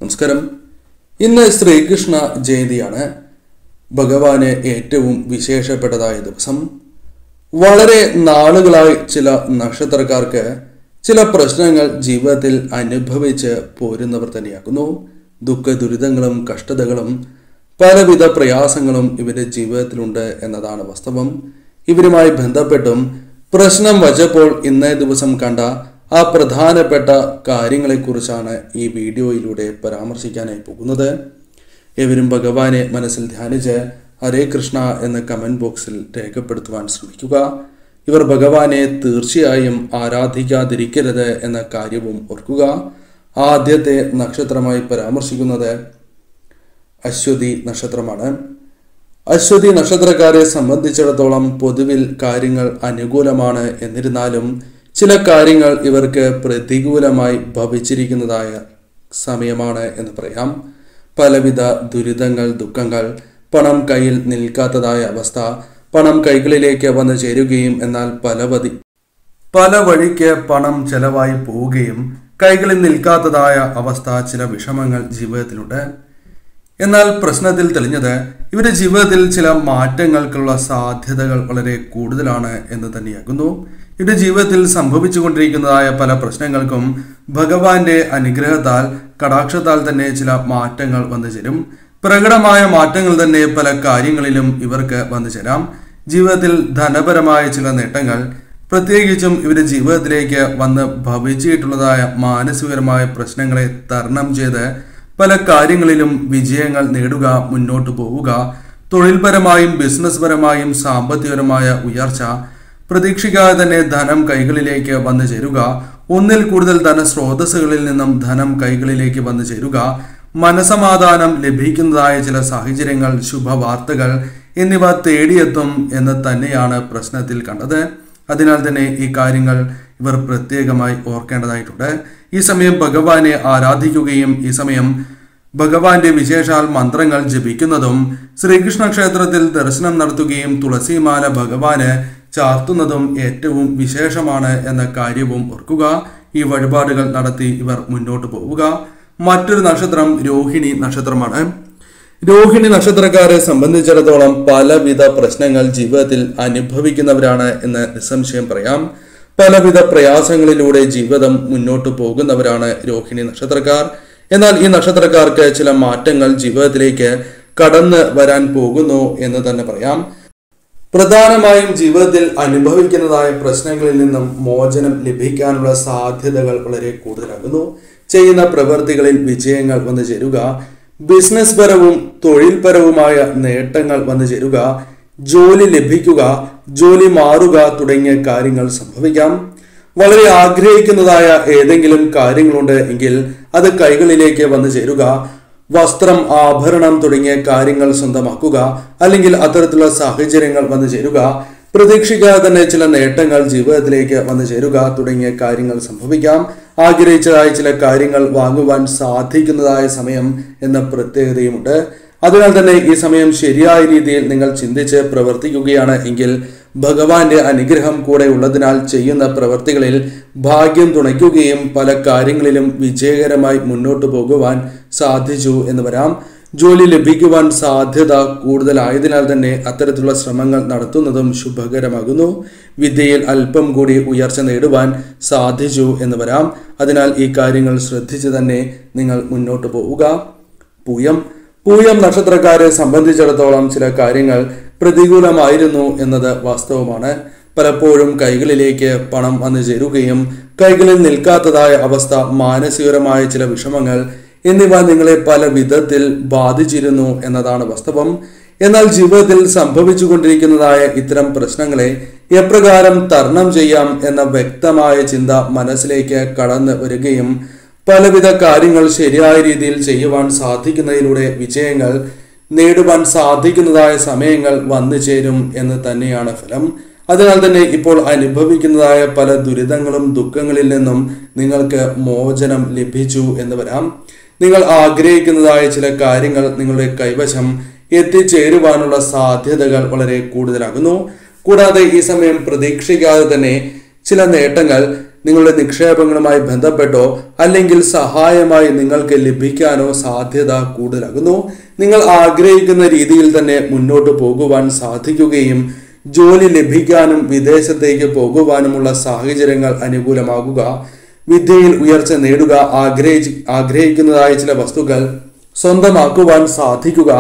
നമസ്കാരം. ഇന്ന് ശ്രീകൃഷ്ണ ജയന്തിയാണ്. ഭഗവാന് ഏറ്റവും വിശേഷപ്പെട്ടതായ ദിവസം. വളരെ നാളുകളായി ചില നക്ഷത്രക്കാർക്ക് ചില പ്രശ്നങ്ങൾ ജീവിതത്തിൽ അനുഭവിച്ച് പോരുന്നവർ തന്നെയാക്കുന്നു. ദുഃഖ ദുരിതങ്ങളും കഷ്ടതകളും പലവിധ പ്രയാസങ്ങളും ഇവരുടെ ജീവിതത്തിലുണ്ട് എന്നതാണ് വാസ്തവം. ഇവരുമായി ബന്ധപ്പെട്ടും പ്രശ്നം വച്ചപ്പോൾ ഇന്നേ ദിവസം കണ്ട ആ പ്രധാനപ്പെട്ട കാര്യങ്ങളെക്കുറിച്ചാണ് ഈ വീഡിയോയിലൂടെ പരാമർശിക്കാനായി പോകുന്നത്. ഏവരും ഭഗവാനെ മനസ്സിൽ ധ്യാനിച്ച് ഹരേ കൃഷ്ണ എന്ന കമൻറ്റ് ബോക്സിൽ രേഖപ്പെടുത്തുവാൻ ശ്രമിക്കുക. ഇവർ ഭഗവാനെ തീർച്ചയായും ആരാധിക്കാതിരിക്കരുത് എന്ന കാര്യവും ഓർക്കുക. ആദ്യത്തെ നക്ഷത്രമായി പരാമർശിക്കുന്നത് അശ്വതി നക്ഷത്രമാണ്. അശ്വതി നക്ഷത്രക്കാരെ സംബന്ധിച്ചിടത്തോളം പൊതുവിൽ കാര്യങ്ങൾ അനുകൂലമാണ്. എന്നിരുന്നാലും ചില കാര്യങ്ങൾ ഇവർക്ക് പ്രതികൂലമായി ഭവിച്ചിരിക്കുന്നതായ സമയമാണ് എന്ന് പറയാം. പലവിധ ദുരിതങ്ങൾ, ദുഃഖങ്ങൾ, പണം കയ്യിൽ നിൽക്കാത്തതായ അവസ്ഥ, പണം കൈകളിലേക്ക് വന്ന് ചേരുകയും എന്നാൽ പല വഴിക്ക് പണം ചെലവായി പോവുകയും കൈകളിൽ നിൽക്കാത്തതായ അവസ്ഥ, ചില വിഷമങ്ങൾ ജീവിതത്തിലുണ്ട്. എന്നാൽ പ്രശ്നത്തിൽ തെളിഞ്ഞത് ഇവരുടെ ജീവിതത്തിൽ ചില മാറ്റങ്ങൾക്കുള്ള സാധ്യതകൾ വളരെ കൂടുതലാണ് എന്ന് തന്നെയാകുന്നു. ഇവരുടെ ജീവിതത്തിൽ സംഭവിച്ചുകൊണ്ടിരിക്കുന്നതായ പല പ്രശ്നങ്ങൾക്കും ഭഗവാന്റെ അനുഗ്രഹത്താൽ, കടാക്ഷത്താൽ തന്നെ ചില മാറ്റങ്ങൾ വന്നു ചേരും. പ്രകടമായ മാറ്റങ്ങൾ തന്നെ പല കാര്യങ്ങളിലും ഇവർക്ക് വന്നു ചേരാം. ജീവിതത്തിൽ ധനപരമായ ചില നേട്ടങ്ങൾ, പ്രത്യേകിച്ചും ഇവരുടെ ജീവിതത്തിലേക്ക് വന്ന് ഭവിച്ചിട്ടുള്ളതായ മാനസികപരമായ പ്രശ്നങ്ങളെ തരണം ചെയ്ത് പല കാര്യങ്ങളിലും വിജയങ്ങൾ നേടുക, മുന്നോട്ട് പോവുക, തൊഴിൽപരമായും ബിസിനസ് പരമായും സാമ്പത്തികപരമായ ഉയർച്ച, പ്രതീക്ഷിക്കാതെ തന്നെ ധനം കൈകളിലേക്ക് വന്നു ചേരുക, ഒന്നിൽ കൂടുതൽ ധനസ്രോതസ്സുകളിൽ നിന്നും ധനം കൈകളിലേക്ക് വന്നു ചേരുക, മനസമാധാനം ലഭിക്കുന്നതായ ചില സാഹചര്യങ്ങൾ, ശുഭവാർത്തകൾ എന്നിവ തേടിയെത്തും എന്ന് തന്നെയാണ് പ്രശ്നത്തിൽ കണ്ടത്. അതിനാൽ തന്നെ ഈ കാര്യങ്ങൾ ഇവർ പ്രത്യേകമായി ഓർക്കേണ്ടതായിട്ടുണ്ട്. ഈ സമയം ഭഗവാനെ ആരാധിക്കുകയും ഈ സമയം ഭഗവാന്റെ വിശേഷാൽ മന്ത്രങ്ങൾ ജപിക്കുന്നതും, ശ്രീകൃഷ്ണ ക്ഷേത്രത്തിൽ ദർശനം നടത്തുകയും തുളസിമാല ഭഗവാന് ചാർത്തുന്നതും ഏറ്റവും വിശേഷമാണ് എന്ന കാര്യവും ഓർക്കുക. ഈ വഴിപാടുകൾ നടത്തി ഇവർ മുന്നോട്ട് പോവുക. മറ്റൊരു നക്ഷത്രം രോഹിണി നക്ഷത്രമാണ്. രോഹിണി നക്ഷത്രക്കാരെ സംബന്ധിച്ചിടത്തോളം പലവിധ പ്രശ്നങ്ങൾ ജീവിതത്തിൽ അനുഭവിക്കുന്നവരാണ് എന്ന് നിസ്സംശയം പറയാം. പലവിധ പ്രയാസങ്ങളിലൂടെ ജീവിതം മുന്നോട്ട് പോകുന്നവരാണ് രോഹിണി നക്ഷത്രക്കാർ. എന്നാൽ ഈ നക്ഷത്രക്കാർക്ക് ചില മാറ്റങ്ങൾ ജീവിതത്തിലേക്ക് കടന്നു വരാൻ പോകുന്നു എന്ന് തന്നെ പറയാം. പ്രധാനമായും ജീവിതത്തിൽ അനുഭവിക്കുന്നതായ പ്രശ്നങ്ങളിൽ നിന്നും മോചനം ലഭിക്കാനുള്ള സാധ്യതകൾ വളരെ കൂടുതലാകുന്നു. ചെയ്യുന്ന പ്രവൃത്തികളിൽ വിജയങ്ങൾ വന്നു ചേരുക, ബിസിനസ് പരവും തൊഴിൽപരവുമായ നേട്ടങ്ങൾ വന്നു ചേരുക, ജോലി ലഭിക്കുക, ജോലി മാറുക തുടങ്ങിയ കാര്യങ്ങൾ സംഭവിക്കാം. വളരെ ആഗ്രഹിക്കുന്നതായ ഏതെങ്കിലും കാര്യങ്ങളുണ്ട് എങ്കിൽ അത് കൈകളിലേക്ക് വന്നു ചേരുക. വസ്ത്രം, ആഭരണം തുടങ്ങിയ കാര്യങ്ങൾ സ്വന്തമാക്കുക, അല്ലെങ്കിൽ അത്തരത്തിലുള്ള സാഹചര്യങ്ങൾ വന്നു ചേരുക. പ്രതീക്ഷിക്കാതെ തന്നെ ചില നേട്ടങ്ങൾ ജീവിതത്തിലേക്ക് വന്നു ചേരുക തുടങ്ങിയ കാര്യങ്ങൾ സംഭവിക്കാം. ആഗ്രഹിച്ചതായ ചില കാര്യങ്ങൾ വാങ്ങുവാൻ സാധിക്കുന്നതായ സമയം എന്ന പ്രത്യേകതയുമുണ്ട്. അതിനാൽ തന്നെ ഈ സമയം ശരിയായ രീതിയിൽ നിങ്ങൾ ചിന്തിച്ച് പ്രവർത്തിക്കുകയാണ് എങ്കിൽ ഭഗവാന്റെ അനുഗ്രഹം കൂടെ ഉള്ളതിനാൽ ചെയ്യുന്ന പ്രവൃത്തികളിൽ ഭാഗ്യം തുണയ്ക്കുകയും പല കാര്യങ്ങളിലും വിജയകരമായി മുന്നോട്ട് പോകുവാൻ സാധിച്ചു എന്ന് വരാം. ജോലി ലഭിക്കുവാൻ സാധ്യത കൂടുതലായതിനാൽ തന്നെ അത്തരത്തിലുള്ള ശ്രമങ്ങൾ നടത്തുന്നതും ശുഭകരമാകുന്നു. വിദ്യയിൽ അല്പം കൂടി ഉയർച്ച നേടുവാൻ സാധിച്ചു എന്ന് വരാം. അതിനാൽ ഈ കാര്യങ്ങൾ ശ്രദ്ധിച്ച് തന്നെ നിങ്ങൾ മുന്നോട്ട് പോവുക. പൂയം നക്ഷത്രക്കാരെ സംബന്ധിച്ചിടത്തോളം ചില കാര്യങ്ങൾ പ്രതികൂലമായിരുന്നു എന്നത് വാസ്തവമാണ്. പലപ്പോഴും കൈകളിലേക്ക് പണം വന്നു ചേരുകയും കൈകളിൽ നിൽക്കാത്തതായ അവസ്ഥ, മാനസികപരമായ ചില വിഷമങ്ങൾ എന്നിവ നിങ്ങളെ പല വിധത്തിൽ ബാധിച്ചിരുന്നു എന്നതാണ് വാസ്തവം. എന്നാൽ ജീവിതത്തിൽ സംഭവിച്ചുകൊണ്ടിരിക്കുന്നതായ ഇത്തരം പ്രശ്നങ്ങളെ എപ്രകാരം തരണം ചെയ്യാം എന്ന വ്യക്തമായ ചിന്ത മനസ്സിലേക്ക് കടന്നു വരികയും പലവിധ കാര്യങ്ങൾ ശരിയായ രീതിയിൽ ചെയ്യുവാൻ സാധിക്കുന്നതിലൂടെ വിജയങ്ങൾ നേടുവാൻ സാധിക്കുന്നതായ സമയങ്ങൾ വന്നു ചേരും എന്ന് തന്നെയാണ് ഫലം. അതിനാൽ തന്നെ ഇപ്പോൾ അനുഭവിക്കുന്നതായ പല ദുരിതങ്ങളും ദുഃഖങ്ങളിൽ നിന്നും നിങ്ങൾക്ക് മോചനം ലഭിച്ചു എന്ന് വരാം. നിങ്ങൾ ആഗ്രഹിക്കുന്നതായ ചില കാര്യങ്ങൾ നിങ്ങളുടെ കൈവശം എത്തിച്ചേരുവാനുള്ള സാധ്യതകൾ വളരെ കൂടുതലാകുന്നു. കൂടാതെ ഈ സമയം പ്രതീക്ഷിക്കാതെ തന്നെ ചില നേട്ടങ്ങൾ നിങ്ങളുടെ നിക്ഷേപങ്ങളുമായി ബന്ധപ്പെട്ടോ അല്ലെങ്കിൽ സഹായമായി നിങ്ങൾക്ക് ലഭിക്കാനോ സാധ്യത കൂടുതലാകുന്നു. നിങ്ങൾ ആഗ്രഹിക്കുന്ന രീതിയിൽ തന്നെ മുന്നോട്ട് പോകുവാൻ സാധിക്കുകയും ജോലി ലഭിക്കാനും വിദേശത്തേക്ക് പോകുവാനുമുള്ള സാഹചര്യങ്ങൾ അനുകൂലമാകുക, വിദ്യയിൽ ഉയർച്ച നേടുക, ആഗ്രഹിക്കുന്നതായ ചില വസ്തുക്കൾ സ്വന്തമാക്കുവാൻ സാധിക്കുക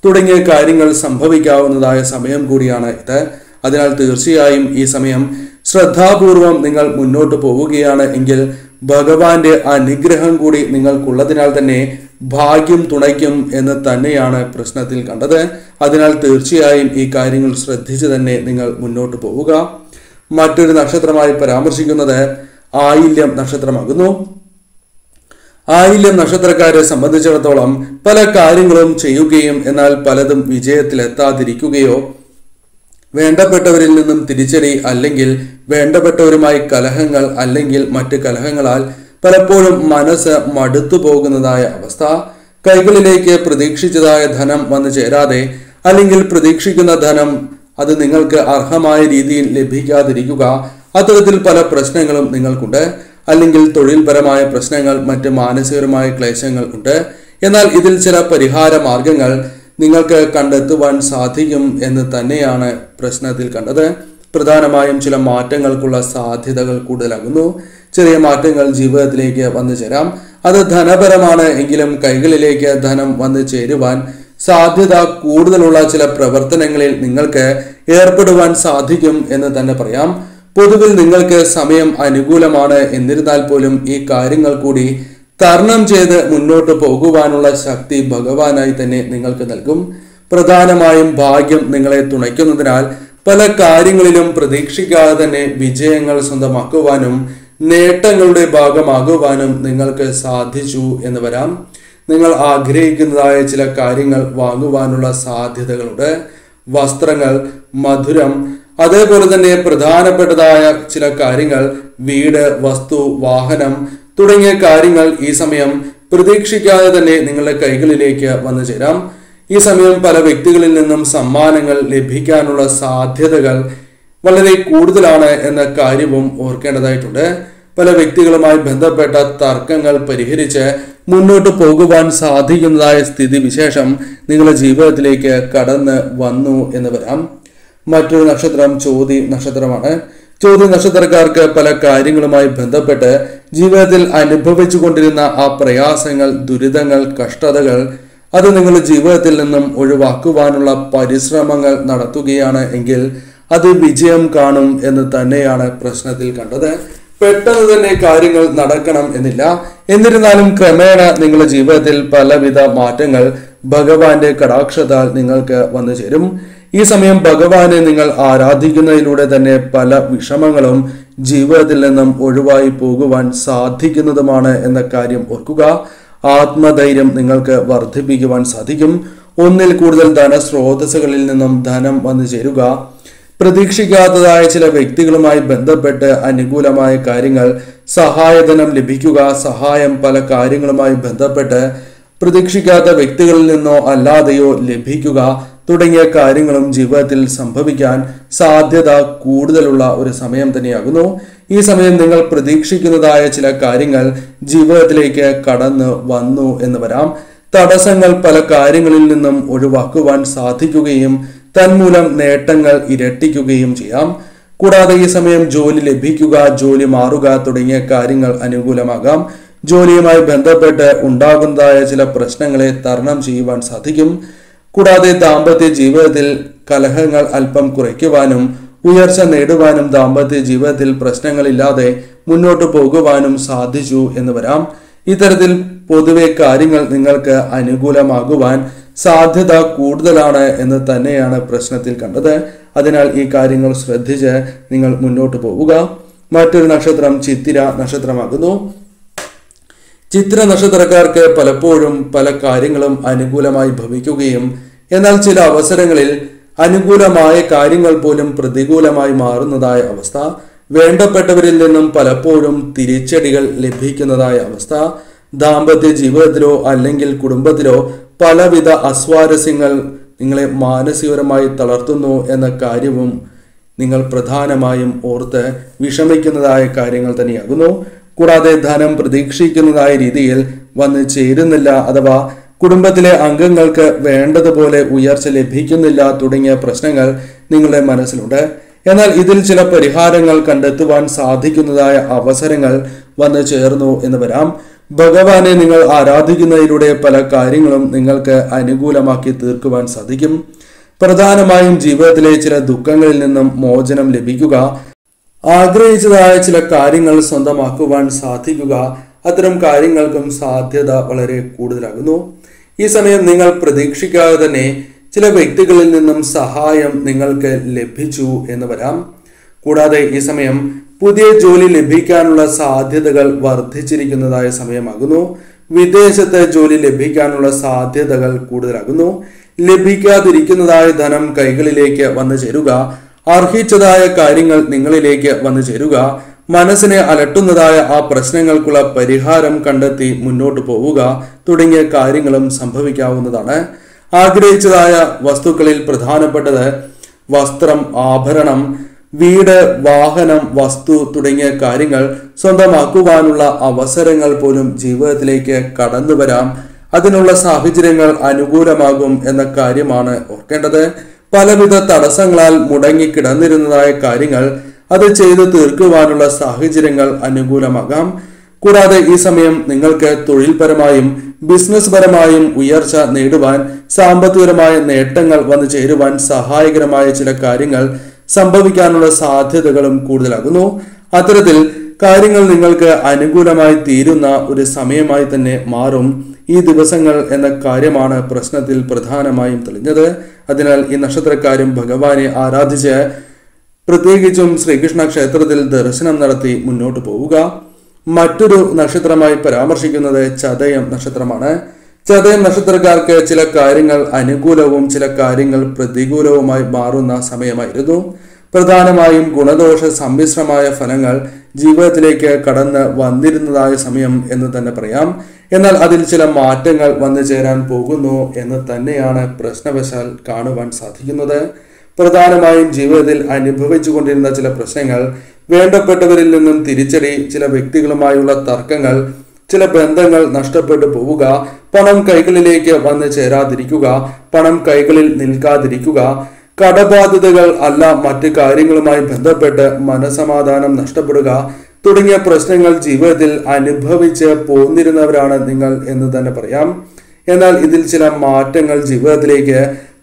തുടങ്ങിയ കാര്യങ്ങൾ സംഭവിക്കാവുന്നതായ സമയം കൂടിയാണ് ഇത്. അതിനാൽ തീർച്ചയായും ഈ സമയം ശ്രദ്ധാപൂർവം നിങ്ങൾ മുന്നോട്ട് പോവുകയാണ് എങ്കിൽ ഭഗവാന്റെ അനുഗ്രഹം കൂടി നിങ്ങൾക്കുള്ളതിനാൽ തന്നെ ഭാഗ്യം തുണയ്ക്കും എന്ന് തന്നെയാണ് പ്രശ്നത്തിൽ കണ്ടത്. അതിനാൽ തീർച്ചയായും ഈ കാര്യങ്ങൾ ശ്രദ്ധിച്ച് തന്നെ നിങ്ങൾ മുന്നോട്ട് പോവുക. മറ്റൊരു നക്ഷത്രമായി പരാമർശിക്കുന്നത് ആയില്യം നക്ഷത്രമാകുന്നു. ആയില്യം നക്ഷത്രക്കാരെ സംബന്ധിച്ചിടത്തോളം പല കാര്യങ്ങളും ചെയ്യുകയും എന്നാൽ പലതും വിജയത്തിലെത്താതിരിക്കുകയോ, വേണ്ടപ്പെട്ടവരിൽ നിന്നും തിരിച്ചടി അല്ലെങ്കിൽ വേണ്ടപ്പെട്ടവരുമായി കലഹങ്ങൾ അല്ലെങ്കിൽ മറ്റ് കലഹങ്ങളാൽ പലപ്പോഴും മനസ്സ് മടുത്തു പോകുന്നതായ അവസ്ഥ, കൈകളിലേക്ക് പ്രതീക്ഷിച്ചതായ ധനം വന്നു ചേരാതെ അല്ലെങ്കിൽ പ്രതീക്ഷിക്കുന്ന ധനം അത് നിങ്ങൾക്ക് അർഹമായ രീതിയിൽ ലഭിക്കാതിരിക്കുക, അത്തരത്തിൽ പല പ്രശ്നങ്ങളും നിങ്ങൾക്കുണ്ട്. അല്ലെങ്കിൽ തൊഴിൽപരമായ പ്രശ്നങ്ങൾ, മറ്റ് മാനസികമായ ക്ലേശങ്ങൾ ഉണ്ട്. എന്നാൽ ഇതിൽ ചില പരിഹാര മാർഗങ്ങൾ നിങ്ങൾക്ക് കണ്ടെത്തുവാൻ സാധിക്കും എന്ന് തന്നെയാണ് പ്രശ്നത്തിൽ കണ്ടത്. പ്രധാനമായും ചില മാറ്റങ്ങൾക്കുള്ള സാധ്യതകൾ കൂടുതലാകുന്നു. ചെറിയ മാറ്റങ്ങൾ ജീവിതത്തിലേക്ക് വന്നു ചേരാം. അത് ധനപരമാണ് എങ്കിലും കൈകളിലേക്ക് ധനം വന്നു ചേരുവാൻ സാധ്യത കൂടുതലുള്ള ചില പ്രവർത്തനങ്ങളിൽ നിങ്ങൾക്ക് ഏർപ്പെടുവാൻ സാധിക്കും എന്ന് തന്നെ പറയാം. പൊതുവിൽ നിങ്ങൾക്ക് സമയം അനുകൂലമാണ്. എന്നിരുന്നാൽ പോലും ഈ കാര്യങ്ങൾ കൂടി തരണം ചെയ്ത് മുന്നോട്ട് പോകുവാനുള്ള ശക്തി ഭഗവാനായി തന്നെ നിങ്ങൾക്ക് നൽകും. പ്രധാനമായും ഭാഗ്യം നിങ്ങളെ തുണയ്ക്കുന്നതിനാൽ പല കാര്യങ്ങളിലും പ്രതീക്ഷിക്കാതെ തന്നെ വിജയങ്ങൾ സ്വന്തമാക്കുവാനും നേട്ടങ്ങളുടെ ഭാഗമാകുവാനും നിങ്ങൾക്ക് സാധിച്ചു എന്ന് വരാം. നിങ്ങൾ ആഗ്രഹിക്കുന്നതായ ചില കാര്യങ്ങൾ വാങ്ങുവാനുള്ള സാധ്യതകളുണ്ട്. വസ്ത്രങ്ങൾ, മധുരം, അതേപോലെ തന്നെ പ്രധാനപ്പെട്ടതായ ചില കാര്യങ്ങൾ, വീട്, വസ്തു, വാഹനം തുടങ്ങിയ കാര്യങ്ങൾ ഈ സമയം പ്രതീക്ഷിക്കാതെ തന്നെ നിങ്ങളുടെ കൈകളിലേക്ക് വന്നു ചേരാം. ഈ സമയം പല വ്യക്തികളിൽ നിന്നും സമ്മാനങ്ങൾ ലഭിക്കാനുള്ള സാധ്യതകൾ വളരെ കൂടുതലാണ് എന്ന കാര്യവും ഓർക്കേണ്ടതായിട്ടുണ്ട്. പല വ്യക്തികളുമായി ബന്ധപ്പെട്ട തർക്കങ്ങൾ പരിഹരിച്ച് മുന്നോട്ട് പോകുവാൻ സാധിക്കുന്നതായ സ്ഥിതി വിശേഷം നിങ്ങളുടെ ജീവിതത്തിലേക്ക് കടന്ന് വന്നു എന്ന് വരാം. മറ്റൊരു നക്ഷത്രം ചോതി നക്ഷത്രമാണ്. ചോതി നക്ഷത്രക്കാർക്ക് പല കാര്യങ്ങളുമായി ബന്ധപ്പെട്ട് ജീവിതത്തിൽ അനുഭവിച്ചു കൊണ്ടിരുന്ന ആ പ്രയാസങ്ങൾ, ദുരിതങ്ങൾ, കഷ്ടതകൾ അത് നിങ്ങളുടെ ജീവിതത്തിൽ നിന്നും ഒഴിവാക്കുവാനുള്ള പരിശ്രമങ്ങൾ നടത്തുകയാണ് എങ്കിൽ അത് വിജയം കാണും എന്ന് തന്നെയാണ് പ്രശ്നത്തിൽ കണ്ടത്. പെട്ടെന്ന് തന്നെ കാര്യങ്ങൾ നടക്കണം എന്നില്ല. എന്നിരുന്നാലും ക്രമേണ നിങ്ങളുടെ ജീവിതത്തിൽ പലവിധ മാറ്റങ്ങൾ ഭഗവാന്റെ കടാക്ഷത്താൽ നിങ്ങൾക്ക് വന്നു ചേരും. ഈ സമയം ഭഗവാനെ നിങ്ങൾ ആരാധിക്കുന്നതിലൂടെ തന്നെ പല വിഷമങ്ങളും ജീവിതത്തിൽ നിന്നും ഒഴിവായി പോകുവാൻ സാധിക്കുന്നതുമാണ് എന്ന കാര്യം ഓർക്കുക. ആത്മധൈര്യം നിങ്ങൾക്ക് വർദ്ധിപ്പിക്കുവാൻ സാധിക്കും. ഒന്നിൽ കൂടുതൽ ധനസ്രോതസ്സുകളിൽ നിന്നും ധനം വന്നു ചേരുക, പ്രതീക്ഷിക്കാത്തതായ ചില വ്യക്തികളുമായി ബന്ധപ്പെട്ട് അനുകൂലമായ കാര്യങ്ങൾ, സഹായധനം ലഭിക്കുക, സഹായം പല കാര്യങ്ങളുമായി ബന്ധപ്പെട്ട് പ്രതീക്ഷിക്കാത്ത വ്യക്തികളിൽ നിന്നോ അല്ലാതെയോ ലഭിക്കുക തുടങ്ങിയ കാര്യങ്ങളും ജീവിതത്തിൽ സംഭവിക്കാൻ സാധ്യത കൂടുതലുള്ള ഒരു സമയം തന്നെയാകുന്നു. ഈ സമയം നിങ്ങൾ പ്രതീക്ഷിക്കുന്നതായ ചില കാര്യങ്ങൾ ജീവിതത്തിലേക്ക് കടന്നു വന്നു എന്ന് വരാം. തടസ്സങ്ങൾ പല കാര്യങ്ങളിൽ നിന്നും ഒഴിവാക്കുവാൻ സാധിക്കുകയും തന്മൂലം നേട്ടങ്ങൾ ഇരട്ടിക്കുകയും ചെയ്യാം. കൂടാതെ ഈ സമയം ജോലി ലഭിക്കുക, ജോലി മാറുക തുടങ്ങിയ കാര്യങ്ങൾ അനുകൂലമാകാം. ജോലിയുമായി ബന്ധപ്പെട്ട് ഉണ്ടാകുന്നതായ ചില പ്രശ്നങ്ങളെ തരണം ചെയ്യുവാൻ സാധിക്കും. കൂടാതെ ദാമ്പത്യ ജീവിതത്തിൽ കലഹങ്ങൾ അല്പം കുറയ്ക്കുവാനും ഉയർച്ച നേടുവാനും ദാമ്പത്യ ജീവിതത്തിൽ പ്രശ്നങ്ങളില്ലാതെ മുന്നോട്ട് പോകുവാനും സാധിച്ചു എന്ന് വരാം. ഇത്തരത്തിൽ പൊതുവെ കാര്യങ്ങൾ നിങ്ങൾക്ക് അനുകൂലമാകുവാൻ സാധ്യത കൂടുതലാണ് എന്ന് തന്നെയാണ് പ്രശ്നത്തിൽ കണ്ടത്. അതിനാൽ ഈ കാര്യങ്ങൾ ശ്രദ്ധിച്ച് നിങ്ങൾ മുന്നോട്ട് പോവുക. മറ്റൊരു നക്ഷത്രം ചിത്തിര നക്ഷത്രമാകുന്നു. ചിത്ര നക്ഷത്രക്കാർക്ക് പലപ്പോഴും പല കാര്യങ്ങളും അനുകൂലമായി ഭവിക്കുകയും എന്നാൽ ചില അവസരങ്ങളിൽ അനുകൂലമായ കാര്യങ്ങൾ പോലും പ്രതികൂലമായി മാറുന്നതായ അവസ്ഥ, വേണ്ടപ്പെട്ടവരിൽ നിന്നും പലപ്പോഴും തിരിച്ചടികൾ ലഭിക്കുന്നതായ അവസ്ഥ, ദാമ്പത്യ ജീവിതത്തിലോ അല്ലെങ്കിൽ കുടുംബത്തിലോ പലവിധ അസ്വാരസ്യങ്ങൾ നിങ്ങളെ മാനസികപരമായി തളർത്തുന്നു എന്ന കാര്യവും നിങ്ങൾ പ്രധാനമായും ഓർത്ത് വിഷമിക്കുന്നതായ കാര്യങ്ങൾ തന്നെയാകുന്നു. കൂടാതെ ധനം പ്രതീക്ഷിക്കുന്നതായ രീതിയിൽ വന്ന് ചേരുന്നില്ല, അഥവാ കുടുംബത്തിലെ അംഗങ്ങൾക്ക് വേണ്ടതുപോലെ ഉയർച്ച ലഭിക്കുന്നില്ല തുടങ്ങിയ പ്രശ്നങ്ങൾ നിങ്ങളുടെ മനസ്സിലുണ്ട്. എന്നാൽ ഇതിൽ ചില പരിഹാരങ്ങൾ കണ്ടെത്തുവാൻ സാധിക്കുന്നതായ അവസരങ്ങൾ വന്നു ചേർന്നു എന്ന് വരാം. ഭഗവാനെ നിങ്ങൾ ആരാധിക്കുന്നതിലൂടെ പല കാര്യങ്ങളും നിങ്ങൾക്ക് അനുകൂലമാക്കി തീർക്കുവാൻ സാധിക്കും. പ്രധാനമായും ജീവിതത്തിലെ ചില ദുഃഖങ്ങളിൽ നിന്നും മോചനം ലഭിക്കുക, ആഗ്രഹിച്ചതായ ചില കാര്യങ്ങൾ സ്വന്തമാക്കുവാൻ സാധിക്കുക, അത്തരം കാര്യങ്ങൾക്കും സാധ്യത വളരെ കൂടുതലാകുന്നു. ഈ സമയം നിങ്ങൾ പ്രതീക്ഷിക്കാതെ തന്നെ ചില വ്യക്തികളിൽ നിന്നും സഹായം നിങ്ങൾക്ക് ലഭിച്ചു എന്ന് വരാം. കൂടാതെ ഈ സമയം പുതിയ ജോലി ലഭിക്കാനുള്ള സാധ്യതകൾ വർദ്ധിച്ചിരിക്കുന്നതായ സമയമാകുന്നു. വിദേശത്ത് ജോലി ലഭിക്കാനുള്ള സാധ്യതകൾ കൂടുതലാകുന്നു. ലഭിക്കാതിരിക്കുന്നതായ ധനം കൈകളിലേക്ക് വന്നു ചേരുക, അർഹിച്ചതായ കാര്യങ്ങൾ നിങ്ങളിലേക്ക് വന്നു ചേരുക, മനസ്സിനെ അലട്ടുന്നതായ ആ പ്രശ്നങ്ങൾക്കുള്ള പരിഹാരം കണ്ടെത്തി മുന്നോട്ട് പോവുക തുടങ്ങിയ കാര്യങ്ങളും സംഭവിക്കാവുന്നതാണ്. ആഗ്രഹിച്ചതായ വസ്തുക്കളിൽ പ്രധാനപ്പെട്ടത് വസ്ത്രം, ആഭരണം, വീട്, വാഹനം, വസ്തു തുടങ്ങിയ കാര്യങ്ങൾ സ്വന്തമാക്കുവാനുള്ള അവസരങ്ങൾ പോലും ജീവിതത്തിലേക്ക് കടന്നു വരാം. അതിനുള്ള സാഹചര്യങ്ങൾ അനുകൂലമാകും എന്ന കാര്യമാണ് ഓർക്കേണ്ടത്. പലവിധ തടസ്സങ്ങളാൽ മുടങ്ങിക്കിടന്നിരുന്നതായ കാര്യങ്ങൾ അത് ചെയ്തു തീർക്കുവാനുള്ള സാഹചര്യങ്ങൾ അനുകൂലമാകാം. കൂടാതെ ഈ സമയം നിങ്ങൾക്ക് തൊഴിൽപരമായും ബിസിനസ് പരമായും ഉയർച്ച നേടുവാൻ, സാമ്പത്തികപരമായ നേട്ടങ്ങൾ വന്നു ചേരുവാൻ സഹായകരമായ ചില കാര്യങ്ങൾ സംഭവിക്കാനുള്ള സാധ്യതകളും കൂടുതലാകുന്നു. അത്തരത്തിൽ കാര്യങ്ങൾ നിങ്ങൾക്ക് അനുകൂലമായി തീരുന്ന ഒരു സമയമായി തന്നെ മാറും ഈ ദിവസങ്ങൾ എന്ന കാര്യമാണ് പ്രശ്നത്തിൽ പ്രധാനമായും തെളിഞ്ഞത്. അതിനാൽ ഈ നക്ഷത്രക്കാരും ഭഗവാനെ ആരാധിച്ച് പ്രത്യേകിച്ചും ശ്രീകൃഷ്ണ ക്ഷേത്രത്തിൽ ദർശനം നടത്തി മുന്നോട്ട് പോവുക. മറ്റൊരു നക്ഷത്രമായി പരാമർശിക്കുന്നത് ചതയം നക്ഷത്രമാണ്. ചതയം നക്ഷത്രക്കാർക്ക് ചില കാര്യങ്ങൾ അനുകൂലവും ചില കാര്യങ്ങൾ പ്രതികൂലവുമായി മാറുന്ന സമയമായിരുന്നു. പ്രധാനമായും ഗുണദോഷ സമ്മിശ്രമായ ഫലങ്ങൾ ജീവിതത്തിലേക്ക് കടന്ന് വന്നിരുന്നതായ സമയം എന്ന് തന്നെ പറയാം. എന്നാൽ അതിൽ ചില മാറ്റങ്ങൾ വന്നു ചേരാൻ പോകുന്നു എന്ന് തന്നെയാണ് പ്രശ്നവശാൽ കാണുവാൻ സാധിക്കുന്നത്. പ്രധാനമായും ജീവിതത്തിൽ അനുഭവിച്ചു കൊണ്ടിരുന്ന ചില പ്രശ്നങ്ങൾ, വേണ്ടപ്പെട്ടവരിൽ നിന്നും തിരിച്ചടി, ചില വ്യക്തികളുമായുള്ള തർക്കങ്ങൾ, ചില ബന്ധങ്ങൾ നഷ്ടപ്പെട്ടു പോവുക, പണം കൈകളിലേക്ക് വന്നു ചേരാതിരിക്കുക, പണം കൈകളിൽ നിൽക്കാതിരിക്കുക, കടബാധ്യതകൾ അല്ല മറ്റു കാര്യങ്ങളുമായി ബന്ധപ്പെട്ട് മനസമാധാനം നഷ്ടപ്പെടുക തുടങ്ങിയ പ്രശ്നങ്ങൾ ജീവിതത്തിൽ അനുഭവിച്ച് പോന്നിരുന്നവരാണ് നിങ്ങൾ എന്ന് തന്നെ പറയാം. എന്നാൽ ഇതിൽ ചില മാറ്റങ്ങൾ ജീവിതത്തിലേക്ക്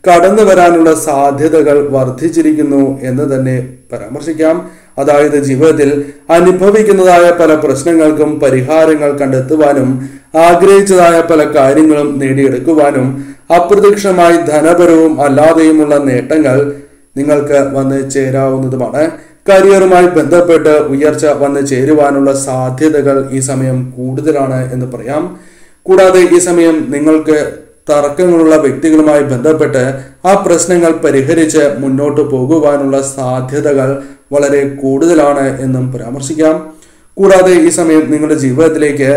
കടന്നു വരാനുള്ള സാധ്യതകൾ വർദ്ധിച്ചിരിക്കുന്നു എന്ന് തന്നെ പരാമർശിക്കാം. അതായത് ജീവിതത്തിൽ അനുഭവിക്കുന്നതായ പല പ്രശ്നങ്ങൾക്കും പരിഹാരങ്ങൾ കണ്ടെത്തുവാനും, ആഗ്രഹിച്ചതായ പല കാര്യങ്ങളും നേടിയെടുക്കുവാനും, അപ്രത്യക്ഷമായി ധനപരവും അല്ലാതെയുമുള്ള നേട്ടങ്ങൾ നിങ്ങൾക്ക് വന്ന് ചേരാവുന്നതുമാണ്. കരിയറുമായി ബന്ധപ്പെട്ട് ഉയർച്ച വന്ന് ചേരുവാനുള്ള സാധ്യതകൾ ഈ സമയം കൂടുതലാണ് എന്ന് പറയാം. കൂടാതെ ഈ സമയം നിങ്ങൾക്ക് തർക്കങ്ങളുള്ള വ്യക്തികളുമായി ബന്ധപ്പെട്ട് ആ പ്രശ്നങ്ങൾ പരിഹരിച്ച് മുന്നോട്ട് പോകുവാനുള്ള സാധ്യതകൾ വളരെ കൂടുതലാണ് എന്നും പരാമർശിക്കാം. കൂടാതെ ഈ സമയം നിങ്ങളുടെ ജീവിതത്തിലേക്ക്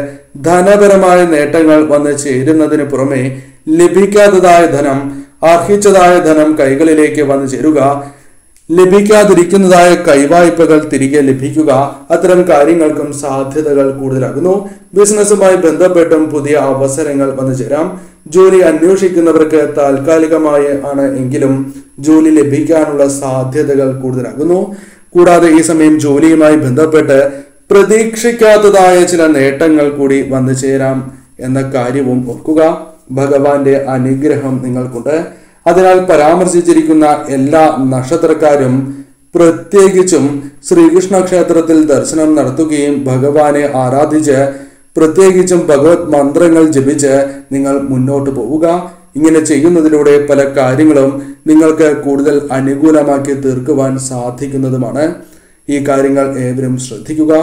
ധനപരമായ നേട്ടങ്ങൾ വന്ന് ചേരുന്നതിന് പുറമെ ലഭിക്കാത്തതായ ധനം, അർഹിച്ചതായ ധനം കൈകളിലേക്ക് വന്നു ചേരുക, ലഭിക്കാതിരിക്കുന്നതായ കൈവായ്പകൾ തിരികെ ലഭിക്കുക, അത്തരം കാര്യങ്ങൾക്കും സാധ്യതകൾ കൂടുതലാകുന്നു. ബിസിനസ്സുമായി ബന്ധപ്പെട്ടും പുതിയ അവസരങ്ങൾ വന്നു ചേരാം. ജോലി അന്വേഷിക്കുന്നവർക്ക് താൽക്കാലികമായി ആണ് എങ്കിലും ജോലി ലഭിക്കാനുള്ള സാധ്യതകൾ കൂടുതലാകുന്നു. കൂടാതെ ഈ സമയം ജോലിയുമായി ബന്ധപ്പെട്ട് പ്രതീക്ഷിക്കാത്തതായ ചില നേട്ടങ്ങൾ കൂടി വന്നു ചേരാം എന്ന കാര്യവും ഓർക്കുക. ഭഗവാന്റെ അനുഗ്രഹം നിങ്ങൾക്കുണ്ട്. അതിനാൽ പരാമർശിച്ചിരിക്കുന്ന എല്ലാ നക്ഷത്രക്കാരും പ്രത്യേകിച്ചും ശ്രീകൃഷ്ണ ക്ഷേത്രത്തിൽ ദർശനം നടത്തുകയും ഭഗവാനെ ആരാധിച്ച് പ്രത്യേകിച്ചും ഭഗവത് മന്ത്രങ്ങൾ ജപിച്ച് നിങ്ങൾ മുന്നോട്ട് പോവുക. ഇങ്ങനെ ചെയ്യുന്നതിലൂടെ പല കാര്യങ്ങളും നിങ്ങൾക്ക് കൂടുതൽ അനുകൂലമാക്കി തീർക്കുവാൻ സാധിക്കുന്നതുമാണ്. ഈ കാര്യങ്ങൾ ഏവരും ശ്രദ്ധിക്കുക.